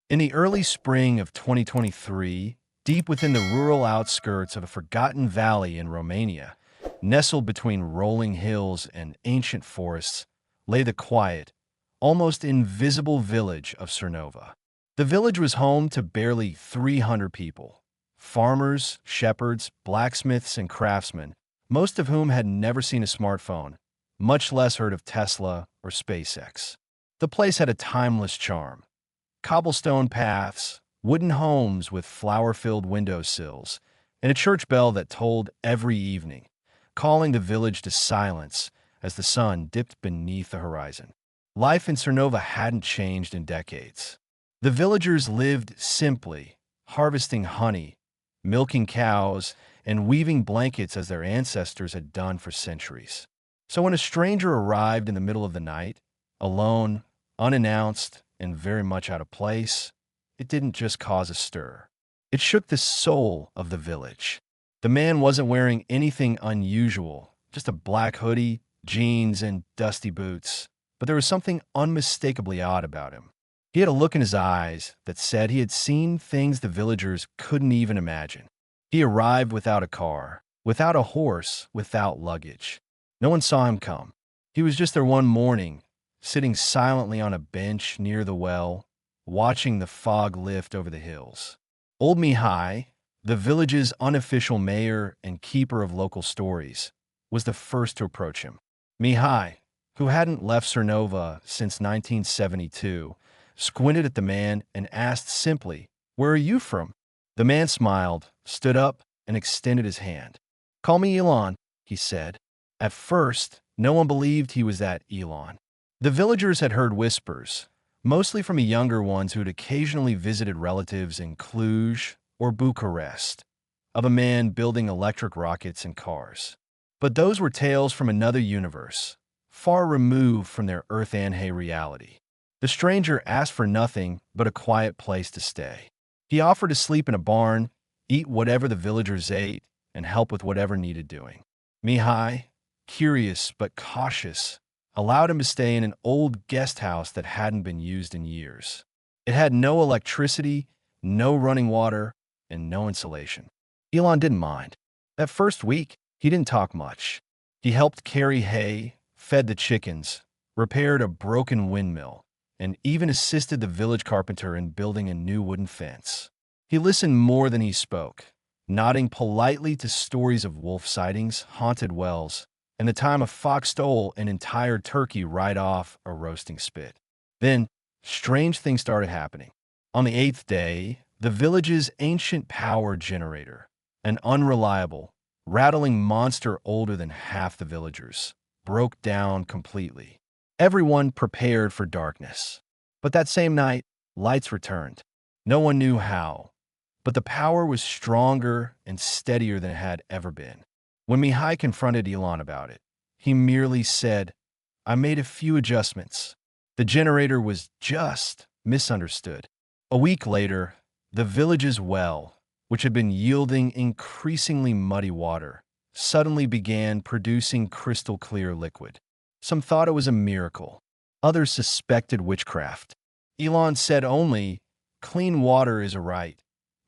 In the early spring of 2023, deep within the rural outskirts of a forgotten valley in Romania, nestled between rolling hills and ancient forests, lay the quiet, almost invisible village of Cernova. The village was home to barely 300 people farmers, shepherds, blacksmiths, and craftsmen, most of whom had never seen a smartphone, much less heard of Tesla or SpaceX. The place had a timeless charm cobblestone paths, wooden homes with flower-filled windowsills, and a church bell that tolled every evening, calling the village to silence as the sun dipped beneath the horizon. Life in Cernova hadn't changed in decades. The villagers lived simply, harvesting honey, milking cows, and weaving blankets as their ancestors had done for centuries. So when a stranger arrived in the middle of the night, alone, unannounced, and very much out of place, it didn't just cause a stir. It shook the soul of the village. The man wasn't wearing anything unusual, just a black hoodie, jeans, and dusty boots. But there was something unmistakably odd about him. He had a look in his eyes that said he had seen things the villagers couldn't even imagine. He arrived without a car, without a horse, without luggage. No one saw him come. He was just there one morning, sitting silently on a bench near the well, watching the fog lift over the hills. Old Mihai, the village's unofficial mayor and keeper of local stories, was the first to approach him. Mihai, who hadn't left Cernova since 1972, squinted at the man and asked simply, "Where are you from?" The man smiled, stood up, and extended his hand. "Call me Elon," he said. At first, no one believed he was that Elon. The villagers had heard whispers, mostly from the younger ones who had occasionally visited relatives in Cluj or Bucharest, of a man building electric rockets and cars. But those were tales from another universe, far removed from their Earth-Anhe reality. The stranger asked for nothing but a quiet place to stay. He offered to sleep in a barn, eat whatever the villagers ate, and help with whatever needed doing. Mihai, curious but cautious, allowed him to stay in an old guest house that hadn't been used in years. It had no electricity, no running water, and no insulation. Elon didn't mind. That first week, he didn't talk much. He helped carry hay, fed the chickens, repaired a broken windmill, and even assisted the village carpenter in building a new wooden fence. He listened more than he spoke, nodding politely to stories of wolf sightings, haunted wells, and the time a fox stole an entire turkey right off a roasting spit. Then, strange things started happening. On the 8th day, the village's ancient power generator, an unreliable, rattling monster older than half the villagers, broke down completely. Everyone prepared for darkness. But that same night, lights returned. No one knew how, but the power was stronger and steadier than it had ever been. When Mihai confronted Elon about it, he merely said, "I made a few adjustments." The generator was just misunderstood. A week later, the village's well, which had been yielding increasingly muddy water, suddenly began producing crystal clear liquid. Some thought it was a miracle. Others suspected witchcraft. Elon said only, "Clean water is a right,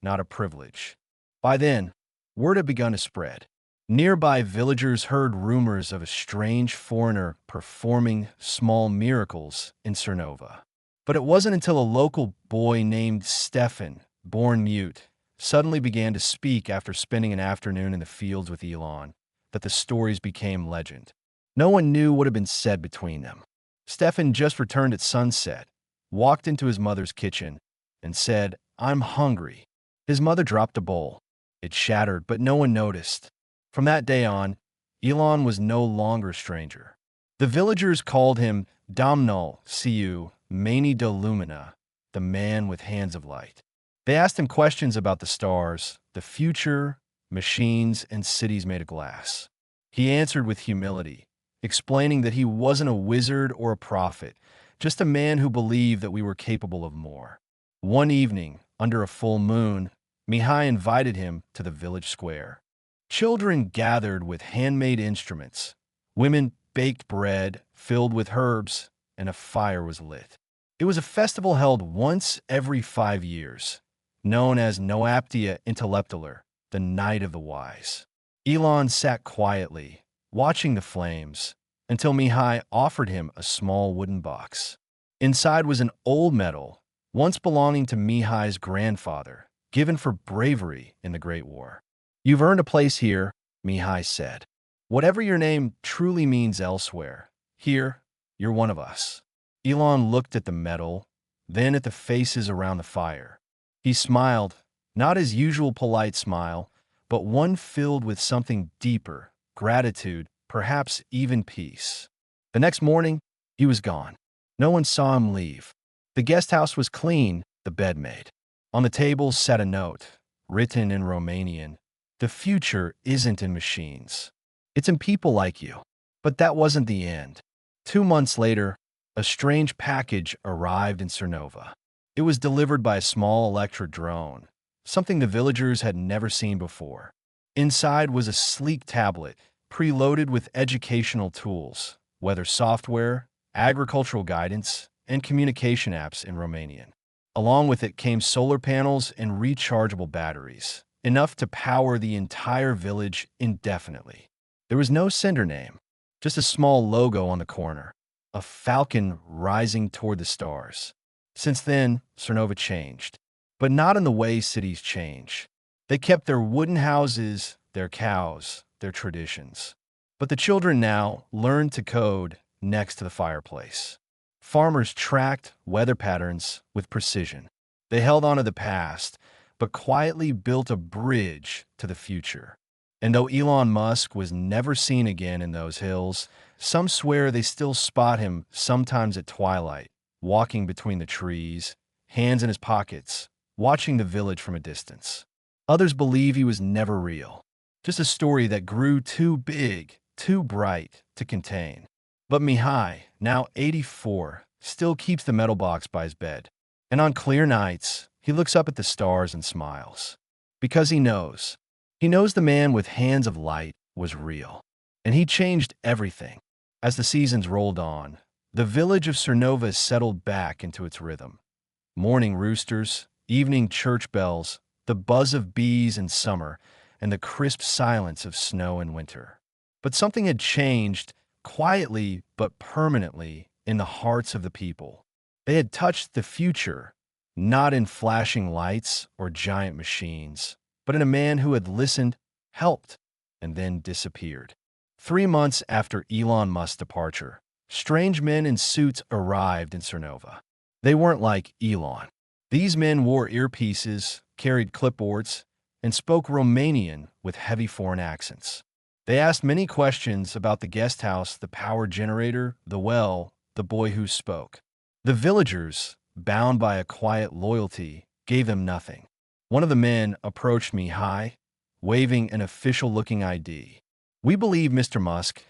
not a privilege." By then, word had begun to spread. Nearby villagers heard rumors of a strange foreigner performing small miracles in Cernova. But it wasn't until a local boy named Stefan, born mute, suddenly began to speak after spending an afternoon in the fields with Elon, that the stories became legend. No one knew what had been said between them. Stefan just returned at sunset, walked into his mother's kitchen, and said, "I'm hungry." His mother dropped a bowl. It shattered, but no one noticed. From that day on, Elon was no longer a stranger. The villagers called him Domnul Siu Mani de Lumina, the man with hands of light. They asked him questions about the stars, the future, machines, and cities made of glass. He answered with humility, explaining that he wasn't a wizard or a prophet, just a man who believed that we were capable of more. One evening, under a full moon, Mihai invited him to the village square. Children gathered with handmade instruments. Women baked bread filled with herbs, and a fire was lit. It was a festival held once every 5 years, known as Noaptia Intellectualer, the Night of the Wise. Elon sat quietly, watching the flames, until Mihai offered him a small wooden box. Inside was an old medal, once belonging to Mihai's grandfather, given for bravery in the Great War. "You've earned a place here," Mihai said. "Whatever your name truly means elsewhere, here, you're one of us." Elon looked at the medal, then at the faces around the fire. He smiled, not his usual polite smile, but one filled with something deeper, gratitude, perhaps even peace. The next morning, he was gone. No one saw him leave. The guest house was clean, the bed made. On the table sat a note, written in Romanian. "The future isn't in machines. It's in people like you." But that wasn't the end. 2 months later, a strange package arrived in Cernova. It was delivered by a small electric drone, something the villagers had never seen before. Inside was a sleek tablet, preloaded with educational tools, weather software, agricultural guidance, and communication apps in Romanian. Along with it came solar panels and rechargeable batteries, enough to power the entire village indefinitely. There was no sender name, just a small logo on the corner, a falcon rising toward the stars. Since then, Cernova changed, but not in the way cities change. They kept their wooden houses, their cows, their traditions. But the children now learned to code next to the fireplace. Farmers tracked weather patterns with precision. They held on to the past, but quietly built a bridge to the future. And though Elon Musk was never seen again in those hills, some swear they still spot him sometimes at twilight, walking between the trees, hands in his pockets, watching the village from a distance. Others believe he was never real, just a story that grew too big, too bright to contain. But Mihai, now 84, still keeps the metal box by his bed. And on clear nights, he looks up at the stars and smiles. Because he knows. He knows the man with hands of light was real. And he changed everything. As the seasons rolled on, the village of Cernova settled back into its rhythm. Morning roosters, evening church bells, the buzz of bees in summer, and the crisp silence of snow in winter. But something had changed, quietly but permanently, in the hearts of the people. They had touched the future, not in flashing lights or giant machines, but in a man who had listened, helped, and then disappeared. 3 months after Elon Musk's departure, strange men in suits arrived in Cernova. They weren't like Elon. These men wore earpieces, carried clipboards, and spoke Romanian with heavy foreign accents. They asked many questions about the guest house, the power generator, the well, the boy who spoke. The villagers, bound by a quiet loyalty, gave them nothing. One of the men approached Mihai, waving an official-looking ID. "We believe Mr. Musk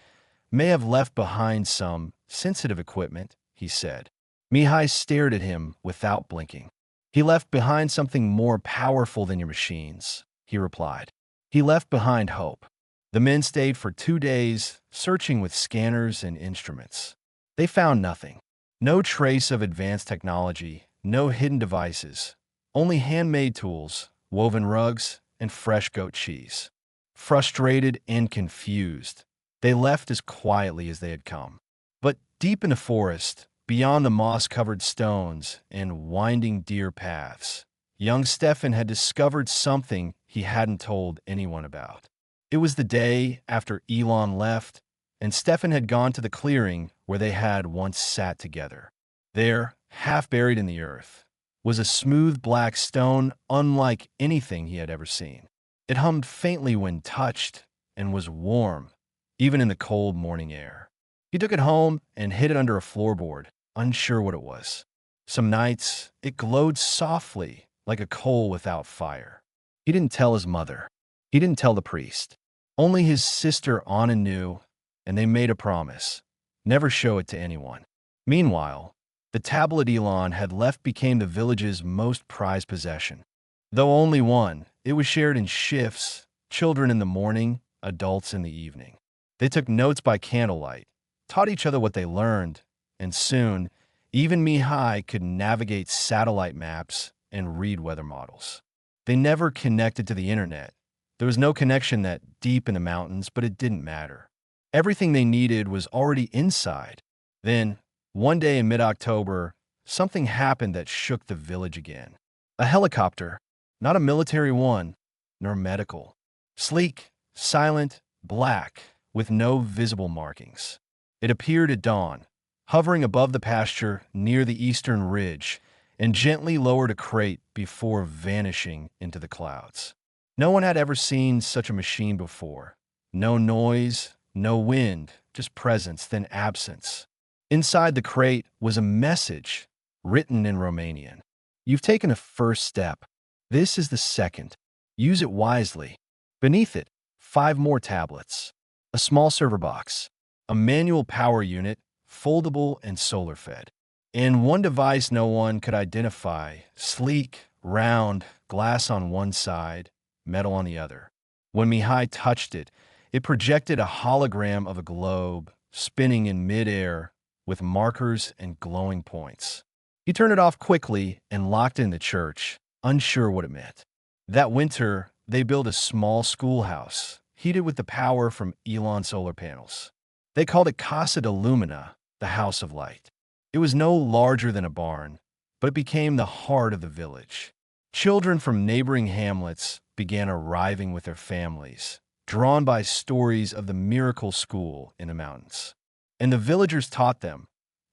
may have left behind some sensitive equipment," he said. Mihai stared at him without blinking. "He left behind something more powerful than your machines," he replied. "He left behind hope." The men stayed for 2 days, searching with scanners and instruments. They found nothing. No trace of advanced technology, no hidden devices, only handmade tools, woven rugs, and fresh goat cheese. Frustrated and confused, they left as quietly as they had come. But deep in the forest, beyond the moss-covered stones and winding deer paths, young Stefan had discovered something he hadn't told anyone about. It was the day after Elon left, and Stefan had gone to the clearing where they had once sat together. There, half buried in the earth, was a smooth black stone unlike anything he had ever seen. It hummed faintly when touched and was warm, even in the cold morning air. He took it home and hid it under a floorboard, unsure what it was. Some nights, it glowed softly like a coal without fire. He didn't tell his mother. He didn't tell the priest. Only his sister Anna knew, and they made a promise: never show it to anyone. Meanwhile, the tablet Elon had left became the village's most prized possession. Though only one, it was shared in shifts, children in the morning, adults in the evening. They took notes by candlelight, taught each other what they learned, and soon, Even Mihai could navigate satellite maps and read weather models. They never connected to the internet. There was no connection that deep in the mountains, but it didn't matter. Everything they needed was already inside. Then, one day in mid-October, something happened that shook the village again. A helicopter, not a military one, nor medical. Sleek, silent, black, with no visible markings. It appeared at dawn, hovering above the pasture near the eastern ridge, and gently lowered a crate before vanishing into the clouds. No one had ever seen such a machine before. No noise, no wind, just presence, then absence. Inside the crate was a message written in Romanian. You've taken a first step. This is the second. Use it wisely. Beneath it, 5 more tablets. A small server box. A manual power unit, foldable and solar-fed. And one device no one could identify, sleek, round, glass on one side, metal on the other. When Mihai touched it, it projected a hologram of a globe spinning in midair with markers and glowing points. He turned it off quickly and locked it in the church, unsure what it meant. That winter, they built a small schoolhouse, heated with the power from Elon solar panels. They called it Casa de Lumina, the House of Light. It was no larger than a barn, but it became the heart of the village. Children from neighboring hamlets began arriving with their families, drawn by stories of the miracle school in the mountains. And the villagers taught them,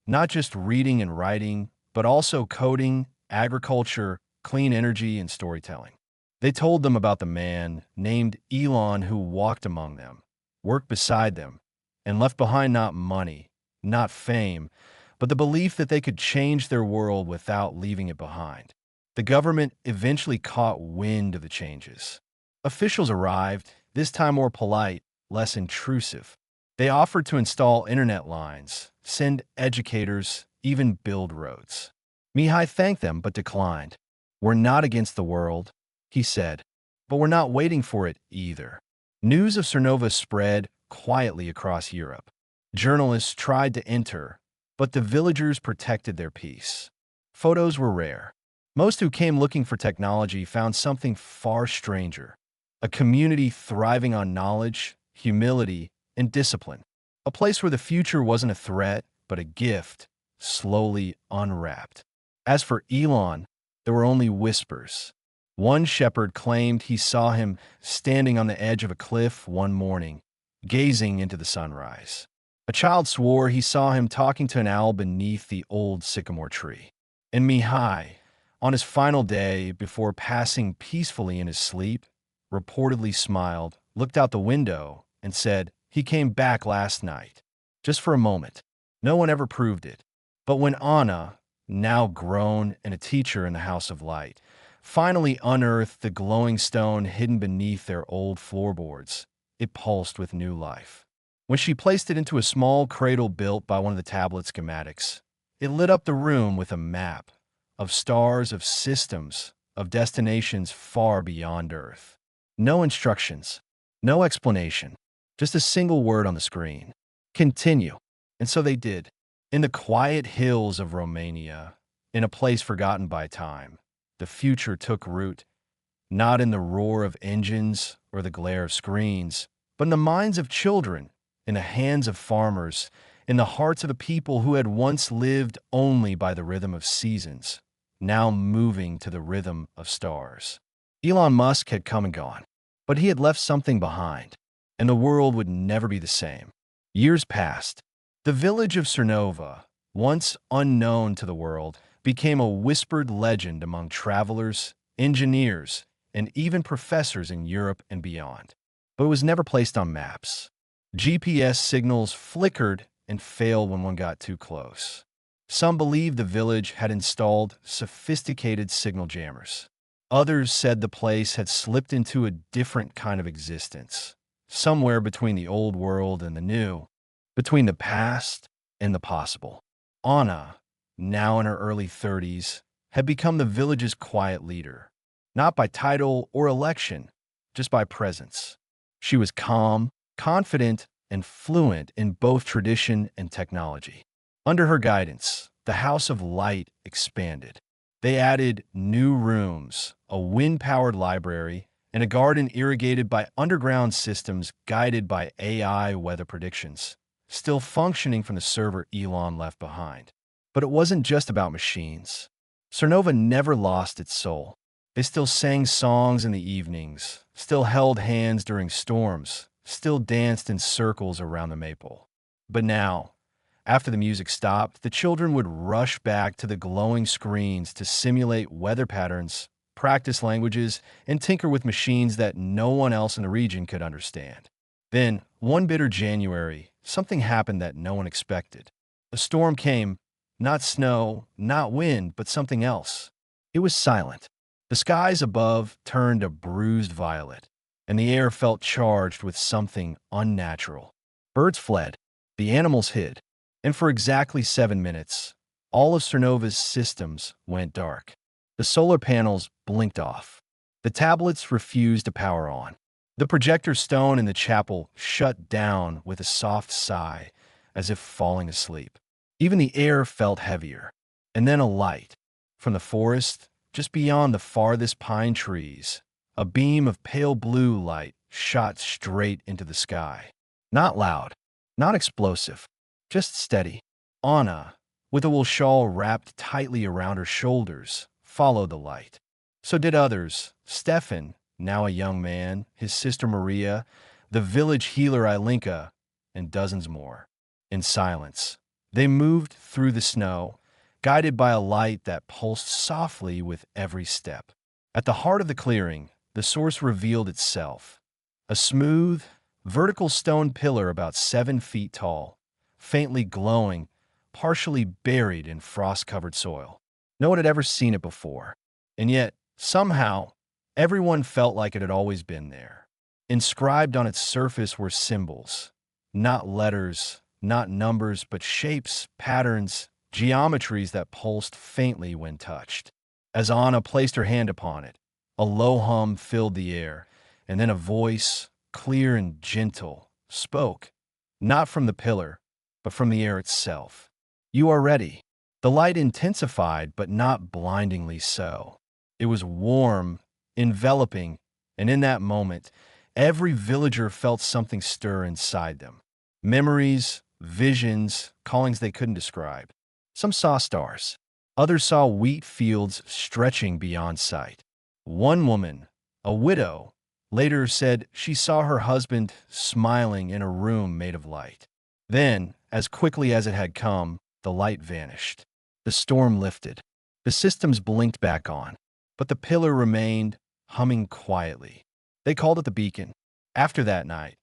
not just reading and writing, but also coding, agriculture, clean energy, and storytelling. They told them about the man named Elon who walked among them, worked beside them, and left behind not money, not fame, but the belief that they could change their world without leaving it behind. The government eventually caught wind of the changes. Officials arrived, this time more polite, less intrusive. They offered to install internet lines, send educators, even build roads. Mihai thanked them but declined. We're not against the world, he said, but we're not waiting for it either. News of Cernova spread quietly across Europe. Journalists tried to enter, but the villagers protected their peace. Photos were rare. Most who came looking for technology found something far stranger. A community thriving on knowledge, humility, and discipline. A place where the future wasn't a threat, but a gift, slowly unwrapped. As for Elon, there were only whispers. One shepherd claimed he saw him standing on the edge of a cliff one morning, gazing into the sunrise. A child swore he saw him talking to an owl beneath the old sycamore tree. And Mihai, on his final day before passing peacefully in his sleep, reportedly smiled, looked out the window, and said he came back last night, just for a moment. No one ever proved it. But when Anna, now grown and a teacher in the House of Light, finally unearthed the glowing stone hidden beneath their old floorboards, it pulsed with new life. When she placed it into a small cradle built by one of the tablet schematics, it lit up the room with a map of stars, of systems, of destinations far beyond Earth. No instructions, no explanation, just a single word on the screen. Continue. And so they did. In the quiet hills of Romania, in a place forgotten by time, the future took root, not in the roar of engines or the glare of screens, but in the minds of children, in the hands of farmers, in the hearts of a people who had once lived only by the rhythm of seasons, now moving to the rhythm of stars. Elon Musk had come and gone, but he had left something behind, and the world would never be the same. Years passed. The village of Cernova, once unknown to the world, became a whispered legend among travelers, engineers, and even professors in Europe and beyond. But it was never placed on maps. GPS signals flickered and failed when one got too close. Some believed the village had installed sophisticated signal jammers. Others said the place had slipped into a different kind of existence, somewhere between the old world and the new, between the past and the possible. Anna, now in her early 30s, had become the village's quiet leader, not by title or election, just by presence. She was calm, confident, and fluent in both tradition and technology. Under her guidance, the House of Light expanded. They added new rooms, a wind-powered library, and a garden irrigated by underground systems guided by AI weather predictions, still functioning from the server Elon left behind. But it wasn't just about machines. Cernova never lost its soul. They still sang songs in the evenings, still held hands during storms, still danced in circles around the maple. But now, after the music stopped, the children would rush back to the glowing screens to simulate weather patterns, practice languages, and tinker with machines that no one else in the region could understand. Then, one bitter January, something happened that no one expected. A storm came, not snow, not wind, but something else. It was silent. The skies above turned a bruised violet, and the air felt charged with something unnatural. Birds fled, the animals hid, and for exactly 7 minutes, all of Cernova's systems went dark. The solar panels blinked off. The tablets refused to power on. The projector stone in the chapel shut down with a soft sigh, as if falling asleep. Even the air felt heavier. And then a light. From the forest, just beyond the farthest pine trees, a beam of pale blue light shot straight into the sky. Not loud, not explosive, just steady. Anna, with a wool shawl wrapped tightly around her shoulders, followed the light. So did others. Stefan, now a young man, his sister Maria, the village healer Ilinka, and dozens more. In silence, they moved through the snow, guided by a light that pulsed softly with every step. At the heart of the clearing, the source revealed itself. A smooth, vertical stone pillar about 7 feet tall, faintly glowing, partially buried in frost-covered soil. No one had ever seen it before, and yet, somehow, everyone felt like it had always been there. Inscribed on its surface were symbols, not letters, not numbers, but shapes, patterns, geometries that pulsed faintly when touched. As Anna placed her hand upon it, a low hum filled the air, and then a voice, clear and gentle, spoke, not from the pillar, but from the air itself. "You are ready." The light intensified, but not blindingly so. It was warm, enveloping, and in that moment, every villager felt something stir inside them. Memories, visions, callings they couldn't describe. Some saw stars. Others saw wheat fields stretching beyond sight. One woman, a widow, later said she saw her husband smiling in a room made of light. Then, as quickly as it had come, the light vanished. The storm lifted. The systems blinked back on, but the pillar remained, humming quietly. They called it the beacon. After that night,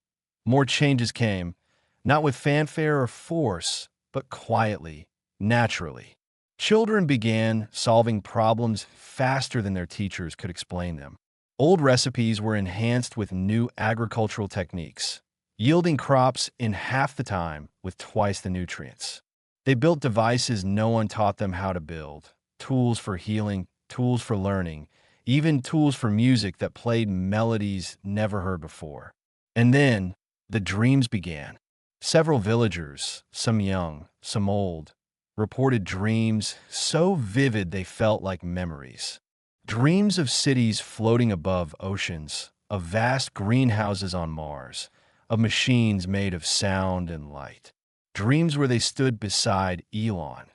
more changes came, not with fanfare or force, but quietly, naturally. Children began solving problems faster than their teachers could explain them. Old recipes were enhanced with new agricultural techniques, yielding crops in half the time with twice the nutrients. They built devices no one taught them how to build, tools for healing, tools for learning, even tools for music that played melodies never heard before. And then the dreams began. Several villagers, some young, some old, reported dreams so vivid they felt like memories. Dreams of cities floating above oceans, of vast greenhouses on Mars, of machines made of sound and light. Dreams where they stood beside Elon,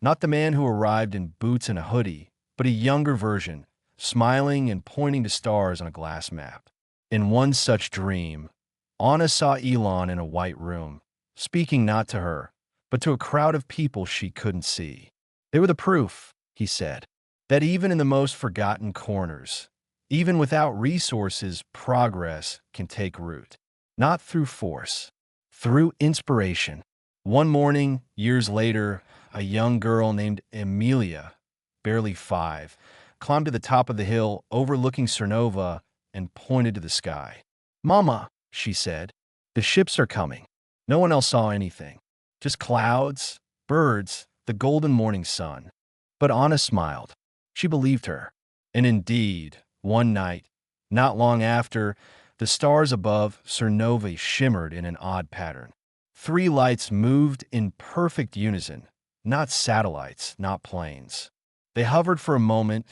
not the man who arrived in boots and a hoodie, but a younger version, smiling and pointing to stars on a glass map. In one such dream, Anna saw Elon in a white room, speaking not to her, but to a crowd of people she couldn't see. They were the proof, he said, that even in the most forgotten corners, even without resources, progress can take root. Not through force, through inspiration. One morning, years later, a young girl named Emilia, barely 5, climbed to the top of the hill overlooking Cernova and pointed to the sky. "Mama," she said, "the ships are coming." No one else saw anything. Just clouds, birds, the golden morning sun. But Anna smiled. She believed her. And indeed, one night, not long after, the stars above Cernova shimmered in an odd pattern. 3 lights moved in perfect unison, not satellites, not planes. They hovered for a moment,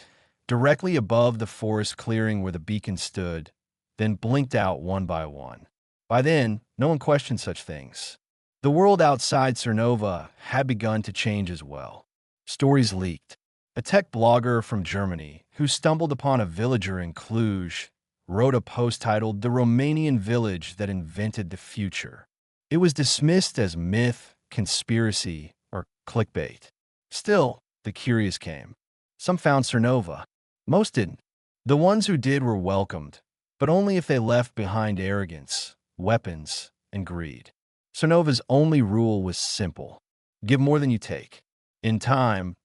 directly above the forest clearing where the beacon stood, then blinked out one by one. By then, no one questioned such things. The world outside Cernova had begun to change as well. Stories leaked. A tech blogger from Germany, who stumbled upon a villager in Cluj, wrote a post titled "The Romanian Village That Invented the Future." It was dismissed as myth, conspiracy, or clickbait. Still, the curious came. Some found Cernova. Most didn't. The ones who did were welcomed, but only if they left behind arrogance, weapons, and greed. Cernova's only rule was simple: give more than you take. In time,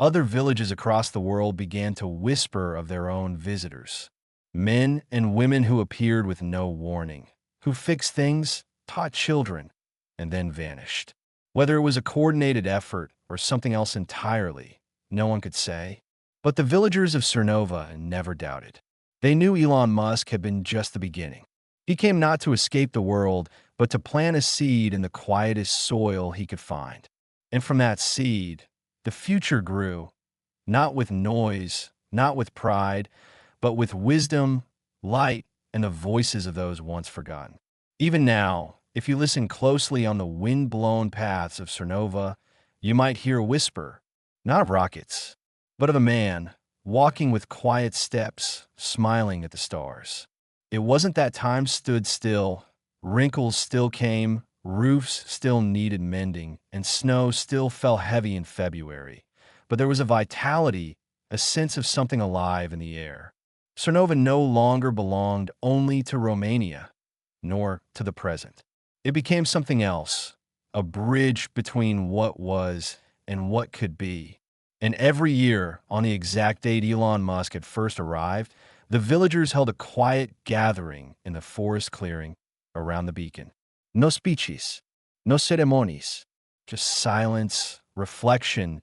other villages across the world began to whisper of their own visitors. Men and women who appeared with no warning, who fixed things, taught children, and then vanished. Whether it was a coordinated effort or something else entirely, no one could say. But the villagers of Cernova never doubted. They knew Elon Musk had been just the beginning. He came not to escape the world, but to plant a seed in the quietest soil he could find. And from that seed, the future grew, not with noise, not with pride, but with wisdom, light, and the voices of those once forgotten. Even now, if you listen closely on the wind-blown paths of Cernova, you might hear a whisper, not of rockets, but of a man walking with quiet steps, smiling at the stars. It wasn't that time stood still, wrinkles still came, roofs still needed mending, and snow still fell heavy in February. But there was a vitality, a sense of something alive in the air. Cernova no longer belonged only to Romania, nor to the present. It became something else, a bridge between what was and what could be. And every year, on the exact date Elon Musk had first arrived, the villagers held a quiet gathering in the forest clearing around the beacon. No speeches, no ceremonies, just silence, reflection,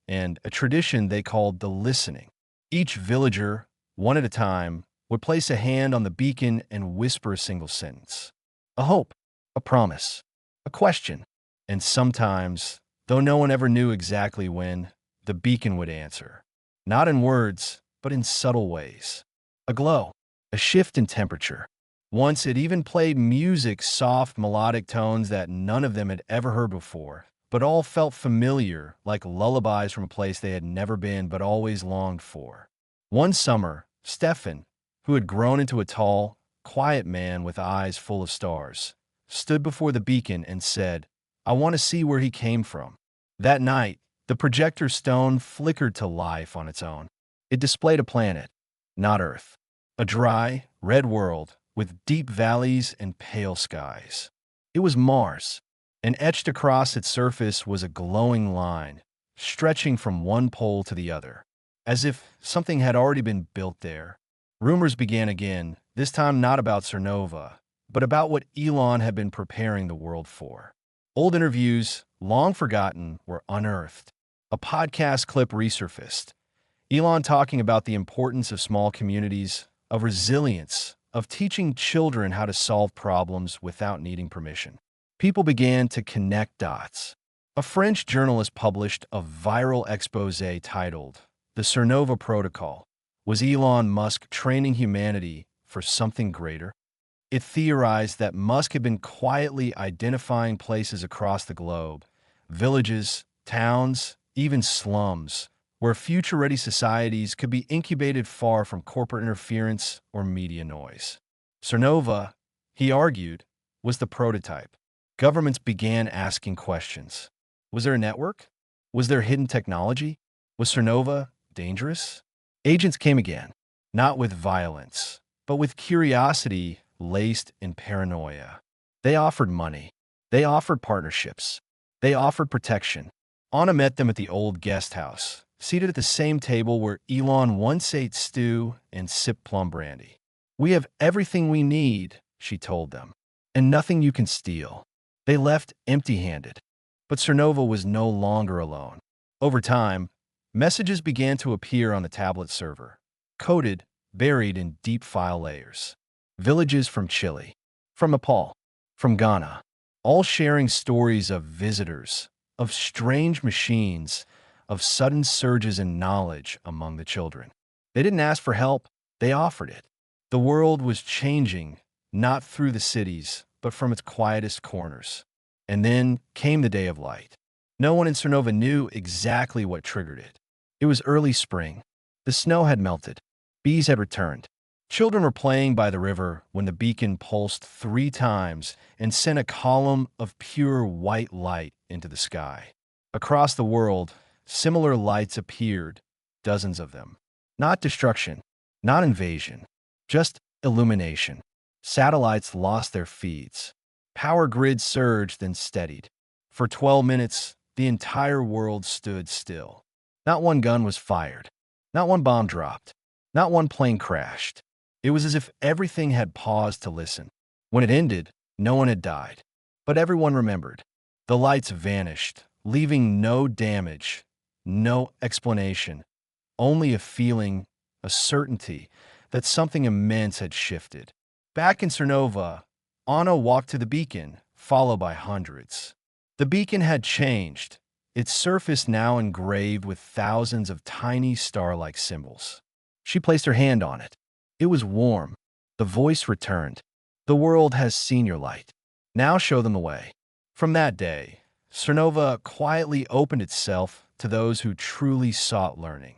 and a tradition they called the listening. Each villager, one at a time, would place a hand on the beacon and whisper a single sentence. A hope, a promise, a question. And sometimes, though no one ever knew exactly when, the beacon would answer. Not in words, but in subtle ways. A glow, a shift in temperature. Once it even played music, soft, melodic tones that none of them had ever heard before, but all felt familiar, like lullabies from a place they had never been but always longed for. One summer, Stefan, who had grown into a tall, quiet man with eyes full of stars, stood before the beacon and said, "I want to see where he came from." That night, the projector stone flickered to life on its own. It displayed a planet, not Earth. A dry, red world with deep valleys and pale skies. It was Mars, and etched across its surface was a glowing line, stretching from one pole to the other, as if something had already been built there. Rumors began again, this time not about Cernova, but about what Elon had been preparing the world for. Old interviews, long forgotten, were unearthed. A podcast clip resurfaced. Elon talking about the importance of small communities, of resilience, of teaching children how to solve problems without needing permission. People began to connect dots. A French journalist published a viral expose titled, "The Cernova Protocol." Was Elon Musk training humanity for something greater? It theorized that Musk had been quietly identifying places across the globe, villages, towns, even slums, where future-ready societies could be incubated far from corporate interference or media noise. Cernova, he argued, was the prototype. Governments began asking questions. Was there a network? Was there hidden technology? Was Cernova dangerous? Agents came again, not with violence, but with curiosity laced in paranoia. They offered money. They offered partnerships. They offered protection. Anna met them at the old guest house, seated at the same table where Elon once ate stew and sipped plum brandy. "We have everything we need," she told them, "and nothing you can steal." They left empty-handed. But Cernova was no longer alone. Over time, messages began to appear on the tablet server, coded, buried in deep file layers. Villages from Chile, from Nepal, from Ghana, all sharing stories of visitors, of strange machines, of sudden surges in knowledge among the children. They didn't ask for help, they offered it. The world was changing, not through the cities, but from its quietest corners. And then came the day of light. No one in Cernova knew exactly what triggered it. It was early spring. The snow had melted. Bees had returned. Children were playing by the river when the beacon pulsed 3 times and sent a column of pure white light into the sky. Across the world, similar lights appeared, dozens of them. Not destruction, not invasion, just illumination. Satellites lost their feeds. Power grids surged and steadied. For 12 minutes, the entire world stood still. Not one gun was fired. Not one bomb dropped. Not one plane crashed. It was as if everything had paused to listen. When it ended, no one had died. But everyone remembered. The lights vanished, leaving no damage, no explanation, only a feeling, a certainty that something immense had shifted. Back in Cernova, Anna walked to the beacon, followed by hundreds. The beacon had changed, its surface now engraved with thousands of tiny star-like symbols. She placed her hand on it. It was warm. The voice returned. The world has seen your light. Now show them the way. From that day, Cernova quietly opened itself to those who truly sought learning.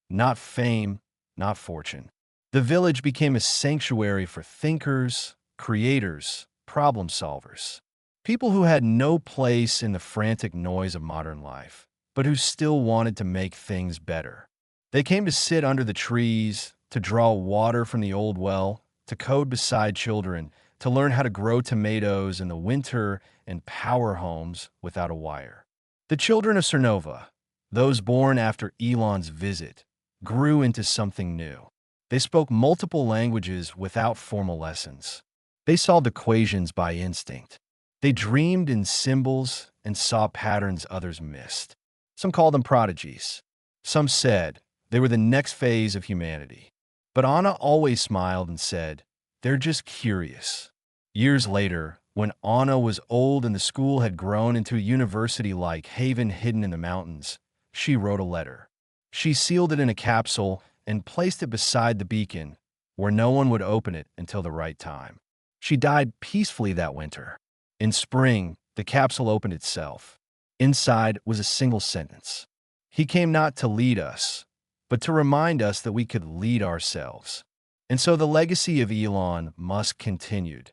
Not fame, not fortune. The village became a sanctuary for thinkers, creators, problem solvers. People who had no place in the frantic noise of modern life, but who still wanted to make things better. They came to sit under the trees, to draw water from the old well, to code beside children, to learn how to grow tomatoes in the winter and power homes without a wire. The children of Cernova, those born after Elon's visit, grew into something new. They spoke multiple languages without formal lessons. They solved equations by instinct. They dreamed in symbols and saw patterns others missed. Some called them prodigies. Some said they were the next phase of humanity. But Anna always smiled and said, "They're just curious." Years later, when Anna was old and the school had grown into a university-like haven hidden in the mountains, she wrote a letter. She sealed it in a capsule and placed it beside the beacon, where no one would open it until the right time. She died peacefully that winter. In spring, the capsule opened itself. Inside was a single sentence. He came not to lead us, but to remind us that we could lead ourselves. And so the legacy of Elon Musk continued,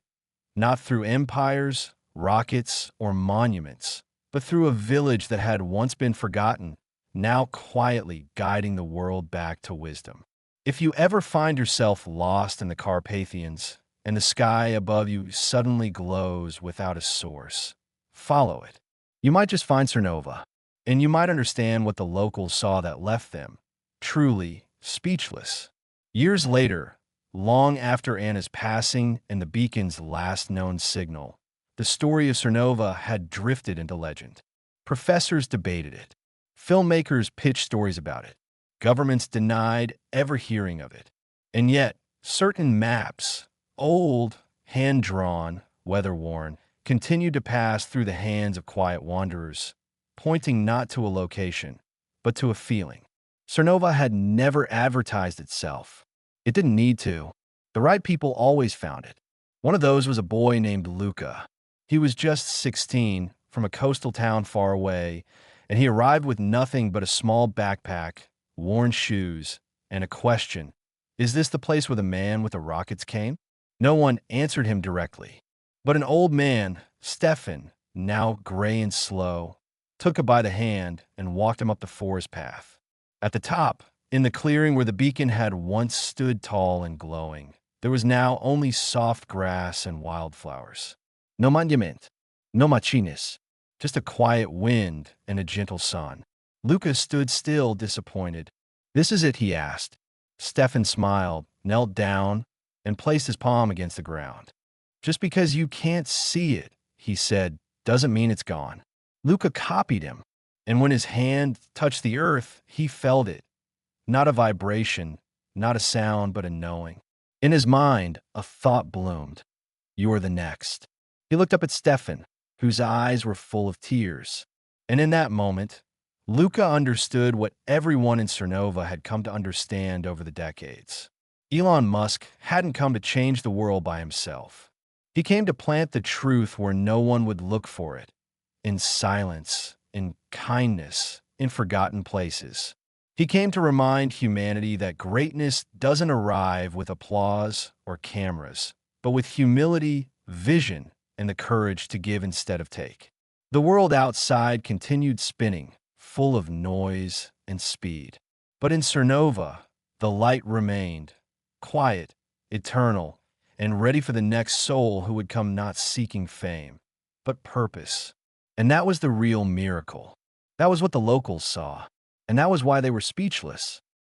not through empires, rockets, or monuments, but through a village that had once been forgotten, now quietly guiding the world back to wisdom. If you ever find yourself lost in the Carpathians, and the sky above you suddenly glows without a source, follow it. You might just find Cernova, and you might understand what the locals saw that left them truly speechless. Years later, long after Anna's passing and the beacon's last known signal, the story of Cernova had drifted into legend. Professors debated it. Filmmakers pitched stories about it. Governments denied ever hearing of it. And yet, certain maps, old, hand-drawn, weather-worn, continued to pass through the hands of quiet wanderers, pointing not to a location, but to a feeling. Cernova had never advertised itself. It didn't need to. The right people always found it. One of those was a boy named Luca. He was just 16, from a coastal town far away, and he arrived with nothing but a small backpack, worn shoes, and a question. Is this the place where the man with the rockets came? No one answered him directly. But an old man, Stefan, now gray and slow, took him by the hand and walked him up the forest path. At the top, in the clearing where the beacon had once stood tall and glowing, there was now only soft grass and wildflowers. No monument, no machines, just a quiet wind and a gentle sun. Lucas stood still, disappointed. "This is it?" he asked. Stefan smiled, knelt down, and placed his palm against the ground. "Just because you can't see it," he said, "doesn't mean it's gone." Luca copied him, and when his hand touched the earth, he felt it. Not a vibration, not a sound, but a knowing. In his mind, a thought bloomed. "You are the next." He looked up at Stefan, whose eyes were full of tears. And in that moment, Luca understood what everyone in Cernova had come to understand over the decades. Elon Musk hadn't come to change the world by himself. He came to plant the truth where no one would look for it, in silence, in kindness, in forgotten places. He came to remind humanity that greatness doesn't arrive with applause or cameras, but with humility, vision, and the courage to give instead of take. The world outside continued spinning, full of noise and speed. But in Cernova, the light remained, quiet, eternal, and ready for the next soul who would come not seeking fame, but purpose. And that was the real miracle. That was what the locals saw. And that was why they were speechless.